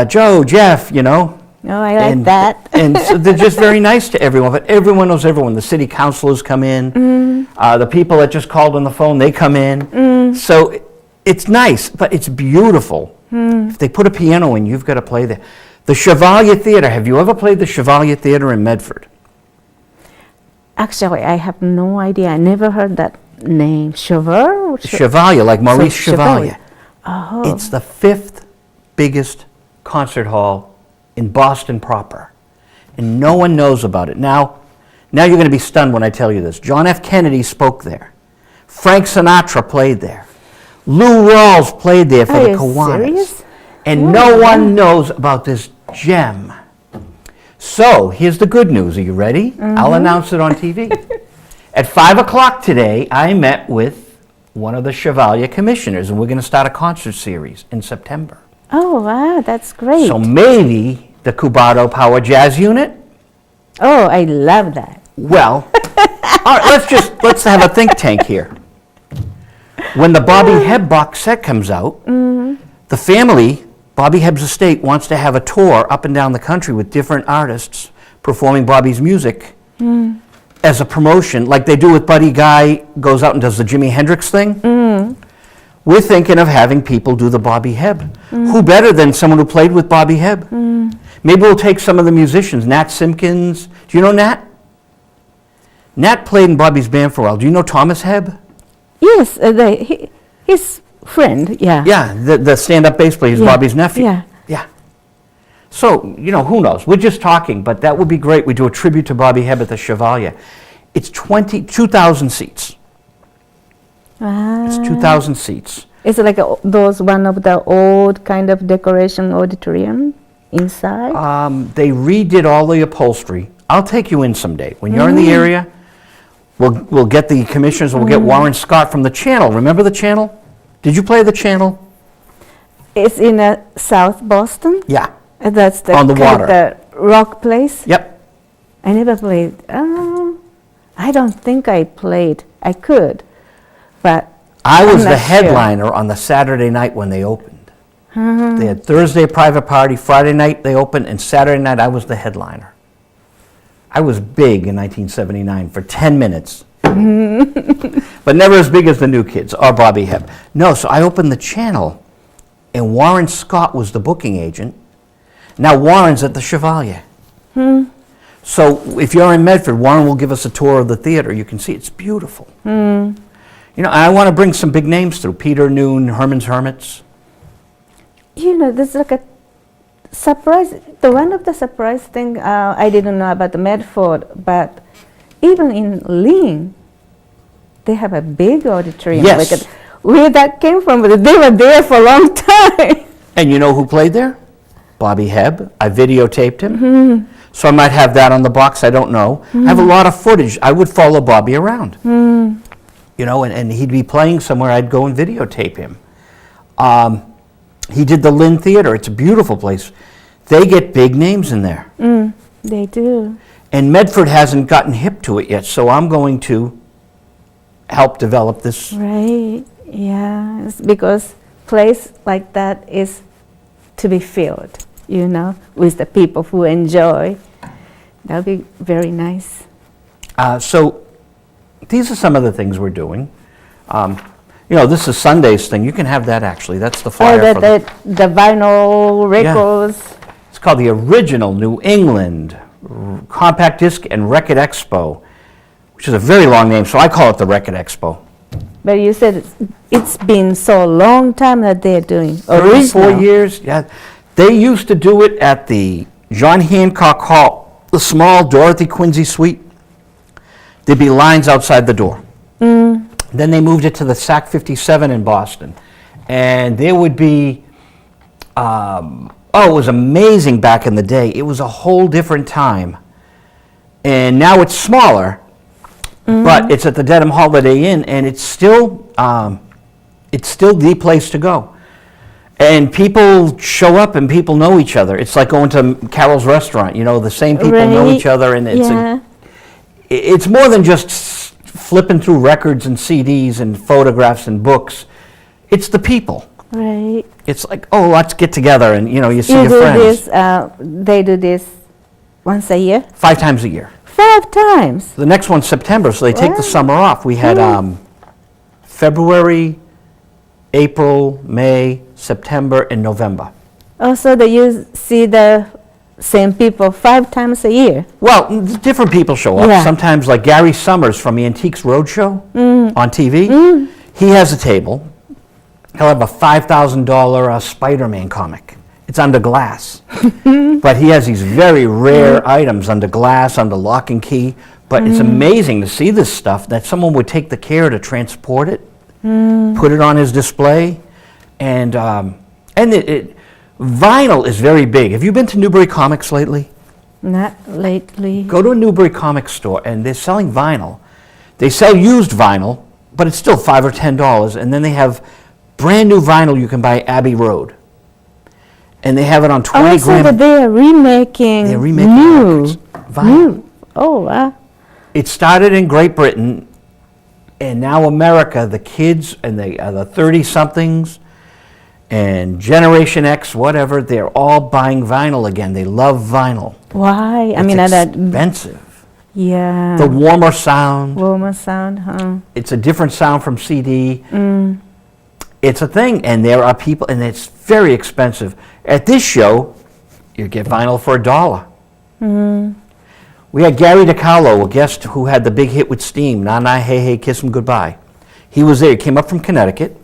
S1: Joe, Jeff, you know?
S2: Oh, I like
S1: And-
S2: that.
S1: And so they're just very nice to everyone, but everyone knows everyone. The city councilors come in. The people that just called on the phone, they come in. So it's nice, but it's beautiful. If they put a piano in, you've got to play there. The Chevalier Theater. Have you ever played the Chevalier Theater in Medford?
S2: Actually, I have no idea. I never heard that name. Chevalier?
S1: Chevalier, like Maurice
S2: So,
S1: Chevalier.
S2: Oh.
S1: It's the 5th biggest concert hall in Boston proper, and no one knows about it. Now you're going to be stunned when I tell you this. John F. Kennedy spoke there. Frank Sinatra played there. Lou Rawls played there for
S2: Are
S1: the
S2: you
S1: Kiwanis.
S2: serious?
S1: And no one knows about this gem. So here's the good news. Are you ready? I'll announce it on TV. At 5 o'clock today, I met with one of the Chevalier commissioners, and we're going to start a concert series in September.
S2: Oh, wow, that's great.
S1: So maybe the Kubato Power Jazz Unit?
S2: Oh, I love that.
S1: Well, all right, let's have a think tank here. When the Bobby Hebb box set comes out, the family, Bobby Hebb's estate, wants to have a tour up and down the country with different artists performing Bobby's music as a promotion, like they do with Buddy Guy goes out and does the Jimi Hendrix thing. We're thinking of having people do the Bobby Hebb. Who better than someone who played with Bobby Hebb? Maybe we'll take some of the musicians. Nat Simpkins. Do you know Nat? Nat played in Bobby's band for a while. Do you know Thomas Hebb?
S2: Yes, his friend, yeah.
S1: Yeah, the stand-up bass player. He's
S2: Yeah,
S1: Bobby's nephew.
S2: Yeah.
S1: So, who knows? We're just talking, but that would be great. We do a tribute to Bobby Hebb at the Chevalier. It's 2,000 seats. It's 2,000 seats.
S2: It's like those one of the old kind of decoration auditorium inside.
S1: They redid all the upholstery. I'll take you in someday. When you're in the area, we'll get the commissioners, we'll get Warren Scott from the Channel. Remember the Channel? Did you play the Channel?
S2: It's in South Boston.
S1: Yeah.
S2: That's the
S1: On the
S2: kind of
S1: water.
S2: the rock place.
S1: Yep.
S2: I never played. I don't think I played. I could, but
S1: I was
S2: I'm
S1: the
S2: not sure.
S1: headliner on the Saturday night when they opened. They had Thursday a private party, Friday night they opened, and Saturday night I was the headliner. I was big in 1979 for 10 minutes. But never as big as the new kids or Bobby Hebb. No, so I opened the Channel, and Warren Scott was the booking agent. Now Warren's at the Chevalier. So if you're in Medford, Warren will give us a tour of the theater. You can see it's beautiful. I want to bring some big names through. Peter Noon, Herman's Hermits.
S2: There's like a surprise. One of the surprise thing I didn't know about the Medford, but even in Lynn, they have a big auditorium.
S1: Yes.
S2: Like where that came from, but they were there for a long time.
S1: And you know who played there? Bobby Hebb. I videotaped him. So I might have that on the box. I don't know. I have a lot of footage. I would follow Bobby around. And he'd be playing somewhere. I'd go and videotape him. He did the Lynn Theater. It's a beautiful place. They get big names in there.
S2: They do.
S1: And Medford hasn't gotten hip to it yet, so I'm going to help develop this.
S2: Right. Yeah. It's because place like that is to be filled, with the people who enjoy. That'll be very nice.
S1: So these are some of the things we're doing. This is Sunday's thing. You can have that, actually. That's the flyer for
S2: the vinyl records.
S1: It's called the Original New England Compact Disc and Record Expo, which is a very long name, so I call it the Record Expo.
S2: But you said it's been so long time that they're doing
S1: 34
S2: original.
S1: years, yeah. They used to do it at the John Hancock Hall, the small Dorothy Quincy suite. There'd be lines outside the door. Then they moved it to the SAC 57 in Boston. And there would be, it was amazing back in the day. It was a whole different time. And now it's smaller, but it's at the Dedham Holiday Inn, and it's still the place to go. And people show up and people know each other. It's like going to Carol's restaurant, the same people know each other, and it's more than just flipping through records and CDs and photographs and books. It's the people.
S2: Right.
S1: It's like, let's get together and, you see
S2: You
S1: your
S2: do
S1: friends.
S2: this, they do this once a year?
S1: 5 times a year.
S2: 5 times?
S1: The next one's September, so they take the
S2: Wow.
S1: summer off. We had February, April, May, September, and November.
S2: Also, you see the same people 5 times a year?
S1: Well, different people show up.
S2: Yeah.
S1: Sometimes, like Gary Summers from Antiques Roadshow on TV, he has a table. He'll have a $5,000 Spider-Man comic. It's under glass. But he has these very rare items under glass, under lock and key. But it's amazing to see this stuff, that someone would take the care to transport it, put it on his display. And vinyl is very big. Have you been to Newbury Comics lately?
S2: Not lately.
S1: Go to a Newbury Comics store, and they're selling vinyl. They sell used vinyl, but it's still $5 or $10. And then they have brand new vinyl you can buy at Abbey Road. And they have it on 20
S2: Also,
S1: gram.
S2: that they are remaking, new.
S1: records. Vinyl.
S2: Oh, wow.
S1: It started in Great Britain, and now America, the kids and the 30-somethings and Generation X, whatever, they're all buying vinyl again. They love vinyl.
S2: Why? I
S1: It's
S2: mean,
S1: expensive.
S2: yeah.
S1: The warmer sound.
S2: Warmer sound, huh?
S1: It's a different sound from CD. It's a thing, and there are people, and it's very expensive. At this show, you get vinyl for $1. We had Gary DiCarlo, a guest who had the big hit with Steam, Na Na Hey Hey Kiss 'Em Goodbye. He was there. He came up from Connecticut.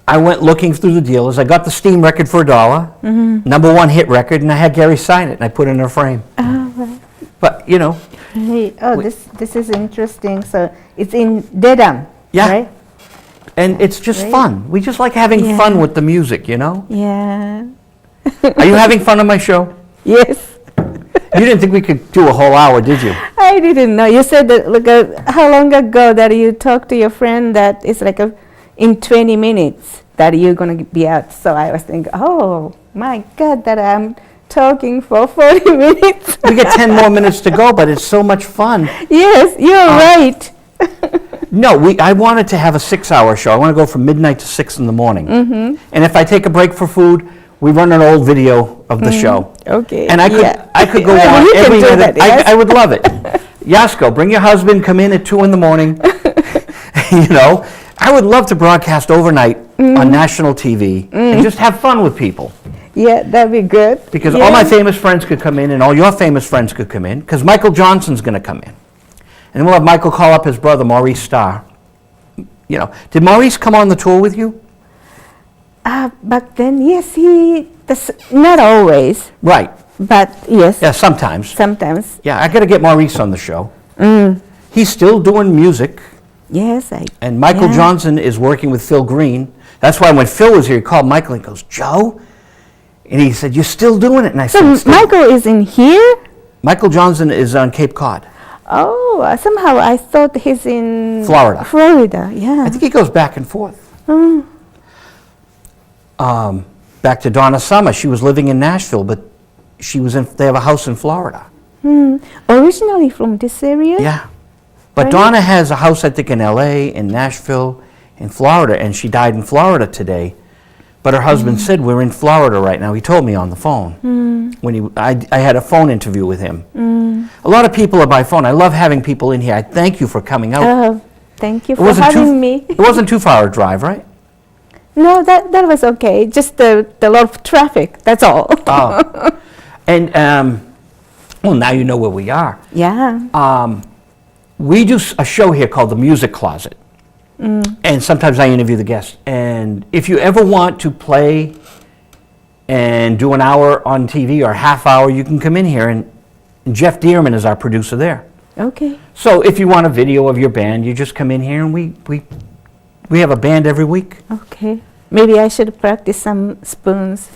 S1: I went looking through the dealers. I got the Steam record for $1, #1 hit record, and I had Gary sign it, and I put it in a frame.
S2: Oh, right.
S1: But, you know,
S2: Right. Oh, this is interesting. So it's in Dedham,
S1: Yeah.
S2: right?
S1: and it's just
S2: Right.
S1: fun. We just like having
S2: Yeah.
S1: fun with the music, you know?
S2: Yeah.
S1: Are you having fun on my show?
S2: Yes.
S1: You didn't think we could do a whole hour, did you?
S2: I didn't know. You said that like how long ago that you talked to your friend that it's like in 20 minutes that you're going to be out. So I was thinking, oh my God, that I'm talking for 40 minutes.
S1: We got 10 more minutes to go, but it's so much fun.
S2: Yes, you're right.
S1: No, I wanted to have a 6-hour show. I want to go from midnight to 6 in the morning. And if I take a break for food, we run an old video of the show.
S2: Okay.
S1: And I could go
S2: Well,
S1: on
S2: you can
S1: every
S2: do
S1: minute.
S2: that, yes.
S1: I would love it. Yasko, bring your husband, come in at 2 in the morning. You know, I would love to broadcast overnight on national TV and just have fun with people.
S2: Yeah, that'd be good.
S1: Because
S2: yeah.
S1: all my famous friends could come in and all your famous friends could come in, because Michael Johnson's going to come in. And then we'll have Michael call up his brother, Maurice Starr. You know, did Maurice come on the tour with you?
S2: Back then, yes, not always,
S1: Right.
S2: but yes,
S1: Yeah, sometimes.
S2: sometimes.
S1: Yeah, I got to get Maurice on the show. He's still doing music,
S2: Yes,
S1: and Michael
S2: Yeah.
S1: Johnson is working with Phil Green. That's why when Phil was here, he called Michael and goes, Joe? And he said, you're still doing it? And I
S2: So
S1: said, "Still."
S2: Michael is in here?
S1: Michael Johnson is on Cape Cod.
S2: Oh, somehow I thought he's in
S1: Florida.
S2: Florida, yeah.
S1: I think he goes back and forth.
S2: Mm.
S1: Back to Donna Summer. She was living in Nashville, but they have a house in Florida.
S2: Originally from this area?
S1: Yeah. But
S2: Really?
S1: Donna has a house, I think, in L.A., in Nashville, in Florida, and she died in Florida today. But her husband said, we're in Florida right now. He told me on the phone. When I had a phone interview with him. A lot of people are by phone. I love having people in here. I thank you for coming out.
S2: Oh, thank you
S1: It
S2: for
S1: wasn't
S2: having me.
S1: It wasn't too far a drive, right?
S2: No, that was okay. Just the lot of traffic, that's all.
S1: Oh. And, well, now you know where we are.
S2: Yeah.
S1: We do a show here called The Music Closet. And sometimes I interview the guests. And if you ever want to play and do an hour on TV or a half hour, you can come in here. And Jeff Dearman is our producer there.
S2: Okay.
S1: So if you want a video of your band, you just come in here and we have a band every week.
S2: Okay. Maybe I should practice some spoons.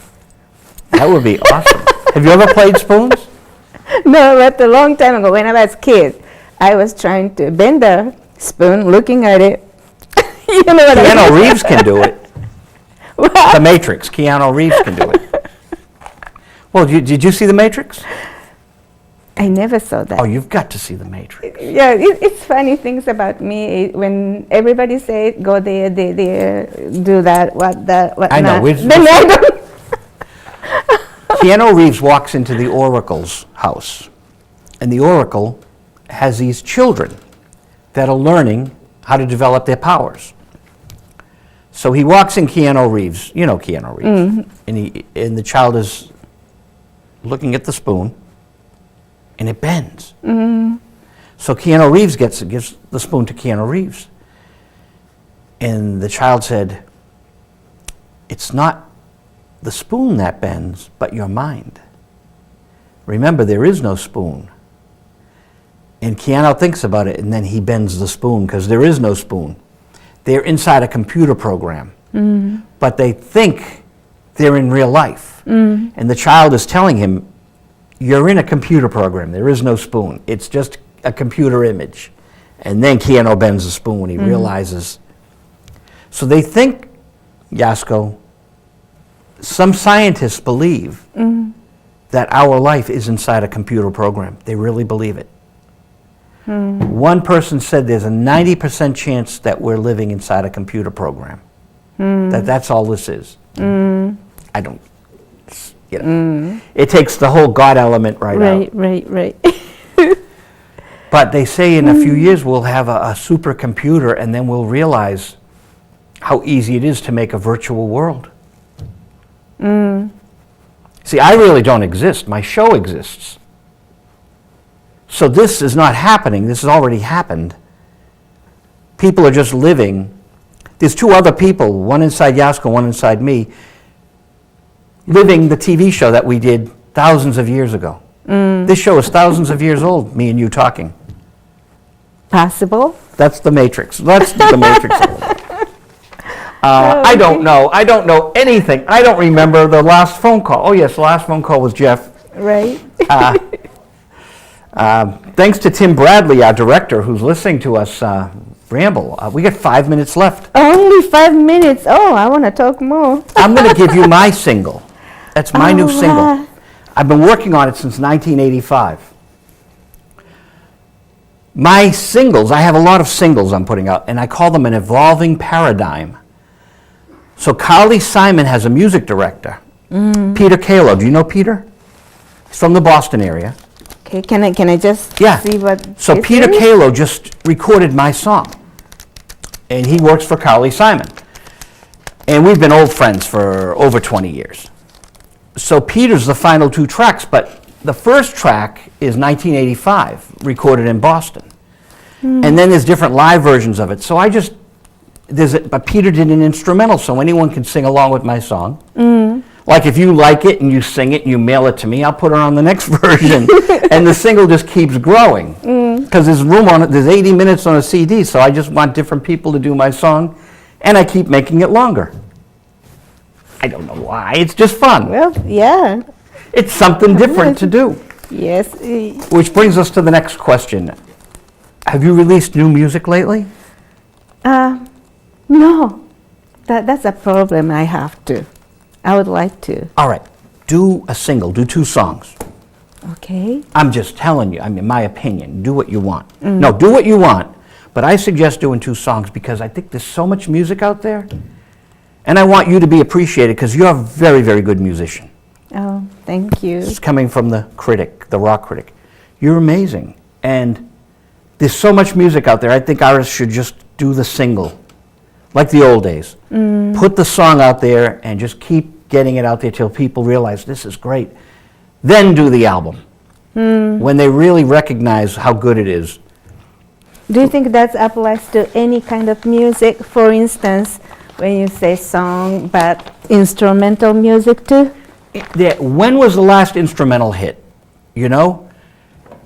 S1: That would be awesome. Have you ever played spoons?
S2: No, but a long time ago when I was a kid, I was trying to bend a spoon, looking at it. You know what I
S1: Keanu
S2: mean?
S1: Reeves can do it.
S2: What?
S1: The Matrix. Keanu Reeves can do it. Well, did you see The Matrix?
S2: I never saw that.
S1: Oh, you've got to see The Matrix.
S2: Yeah, it's funny things about me. When everybody say go there, do that, what
S1: I know,
S2: not.
S1: we're-
S2: Then I don't.
S1: Keanu Reeves walks into the Oracle's house, and the Oracle has these children that are learning how to develop their powers. So he walks in, Keanu Reeves, you know Keanu Reeves, and the child is looking at the spoon, and it bends. So Keanu Reeves gives the spoon to Keanu Reeves, and the child said, "It's not the spoon that bends, but your mind. Remember, there is no spoon." And Keanu thinks about it, and then he bends the spoon, because there is no spoon. They're inside a computer program, but they think they're in real life. And the child is telling him, you're in a computer program, there is no spoon. It's just a computer image. And then Keanu bends the spoon when he realizes. So they think, Yasko, some scientists believe that our life is inside a computer program. They really believe it. One person said there's a 90% chance that we're living inside a computer program. That's all this is. I don't, you know. It takes the whole God element right out.
S2: Right.
S1: But they say in a few years we'll have a supercomputer, and then we'll realize how easy it is to make a virtual world. See, I really don't exist. My show exists. So this is not happening. This has already happened. People are just living there's two other people, one inside Yasko, one inside me, living the TV show that we did thousands of years ago. This show is thousands of years old, me and you talking.
S2: Possible?
S1: That's the Matrix. That's the Matrix. I don't know. I don't know anything. I don't remember the last phone call. Oh, yes, the last phone call was Jeff.
S2: Right.
S1: Thanks to Tim Bradley, our director, who's listening to us ramble. We got 5 minutes left.
S2: Only 5 minutes. Oh, I want to talk more.
S1: I'm going to give you my single. That's my new single.
S2: Wow.
S1: I've been working on it since 1985. My singles, I have a lot of singles I'm putting out, and I call them an evolving paradigm. So Carly Simon has a music director, Peter Kalo. Do you know Peter? He's from the Boston area.
S2: Okay, can I just see what
S1: So
S2: this
S1: Peter
S2: is?
S1: Kalo just recorded my song, and he works for Carly Simon. And we've been old friends for over 20 years. So Peter's the final two tracks, but the first track is 1985, recorded in Boston. And then there's different live versions of it. So but Peter did an instrumental, so anyone can sing along with my song. Like if you like it and you sing it and you mail it to me, I'll put it on the next version. And the single just keeps growing. Because there's room on it, there's 80 minutes on a CD, so I just want different people to do my song, and I keep making it longer. I don't know why, it's just fun.
S2: Well, yeah.
S1: It's something different to do.
S2: Yes.
S1: Which brings us to the next question. Have you released new music lately?
S2: No. That's a problem I have to. I would like to.
S1: All right, do a single, do 2 songs.
S2: Okay.
S1: I'm just telling you, I mean, my opinion, do what you want. No, do what you want, but I suggest doing 2 songs because I think there's so much music out there, and I want you to be appreciated because you're a very, very good musician.
S2: Oh, thank you.
S1: It's coming from the critic, the rock critic. You're amazing, and there's so much music out there, I think artists should just do the single, like the old days. Put the song out there and just keep getting it out there till people realize this is great. Then do the album, when they really recognize how good it is.
S2: Do you think that applies to any kind of music? For instance, when you say song, but instrumental music too?
S1: When was the last instrumental hit? You know?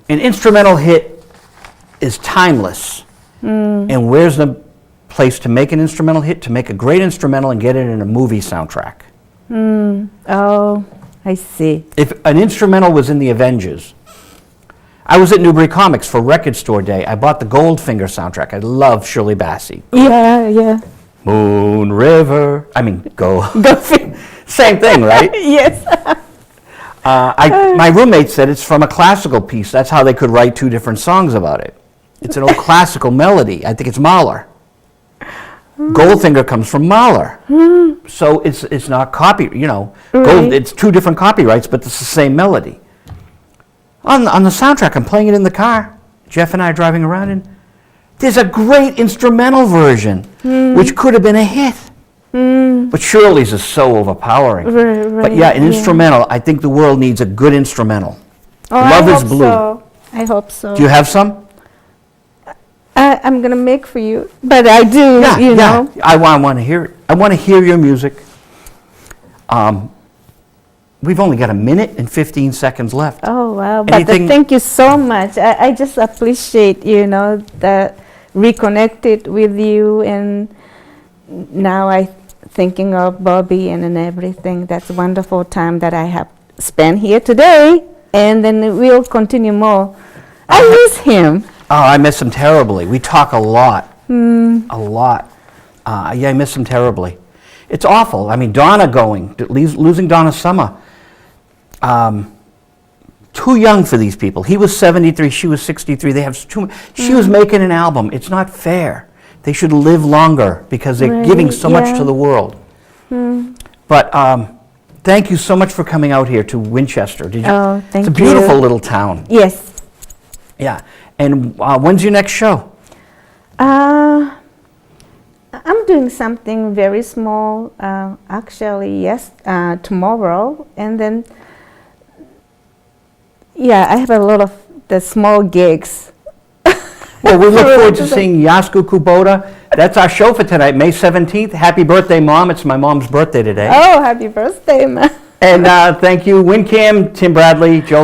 S1: An instrumental hit is timeless. And where's the place to make an instrumental hit? To make a great instrumental and get it in a movie soundtrack.
S2: Oh, I see.
S1: If an instrumental was in the Avengers, I was at Newbury Comics for Record Store Day. I bought the Goldfinger soundtrack. I love Shirley Bassey.
S2: Yeah.
S1: Moon River. Go. Same thing, right?
S2: Yes.
S1: My roommate said it's from a classical piece. That's how they could write 2 different songs about it. It's an old classical melody. I think it's Mahler. Goldfinger comes from Mahler. So it's not copy,
S2: Right.
S1: It's 2 different copyrights, but it's the same melody. On the soundtrack, I'm playing it in the car. Jeff and I are driving around, and there's a great instrumental version, which could have been a hit. But Shirley's is so overpowering.
S2: Right,
S1: But yeah, an instrumental, I think the world needs a good instrumental.
S2: Oh,
S1: Love
S2: I
S1: is
S2: hope
S1: Blue.
S2: So. I hope so.
S1: Do you have some?
S2: I'm going to make for you, but I do, you know.
S1: I want to hear it. I want to hear your music. We've only got 1 minute and 15 seconds left.
S2: Oh, wow. But
S1: Anything-
S2: thank you so much. I just appreciate, that reconnected with you, and now I thinking of Bobby and everything. That's a wonderful time that I have spent here today, and then we'll continue more. I miss him.
S1: Oh, I miss him terribly. We talk a lot. A lot. Yeah, I miss him terribly. It's awful. Donna losing Donna Summer. Too young for these people. He was 73, she was 63. They have too much. She was making an album. It's not fair. They should live longer because they're
S2: Right,
S1: giving so much
S2: yeah.
S1: to the world. But thank you so much for coming out here to Winchester.
S2: Oh, thank
S1: It's a beautiful
S2: you.
S1: little town.
S2: Yes.
S1: Yeah. And when's your next show?
S2: I'm doing something very small, actually, yes, tomorrow. And then, yeah, I have a lot of the small gigs.
S1: Well, we look forward to
S2: Really?
S1: seeing Yasko Kubota. That's our show for tonight, May 17th. Happy birthday, Mom. It's my mom's birthday today.
S2: Oh, happy birthday, man.
S1: And thank you, WinCam, Tim Bradley, Joe.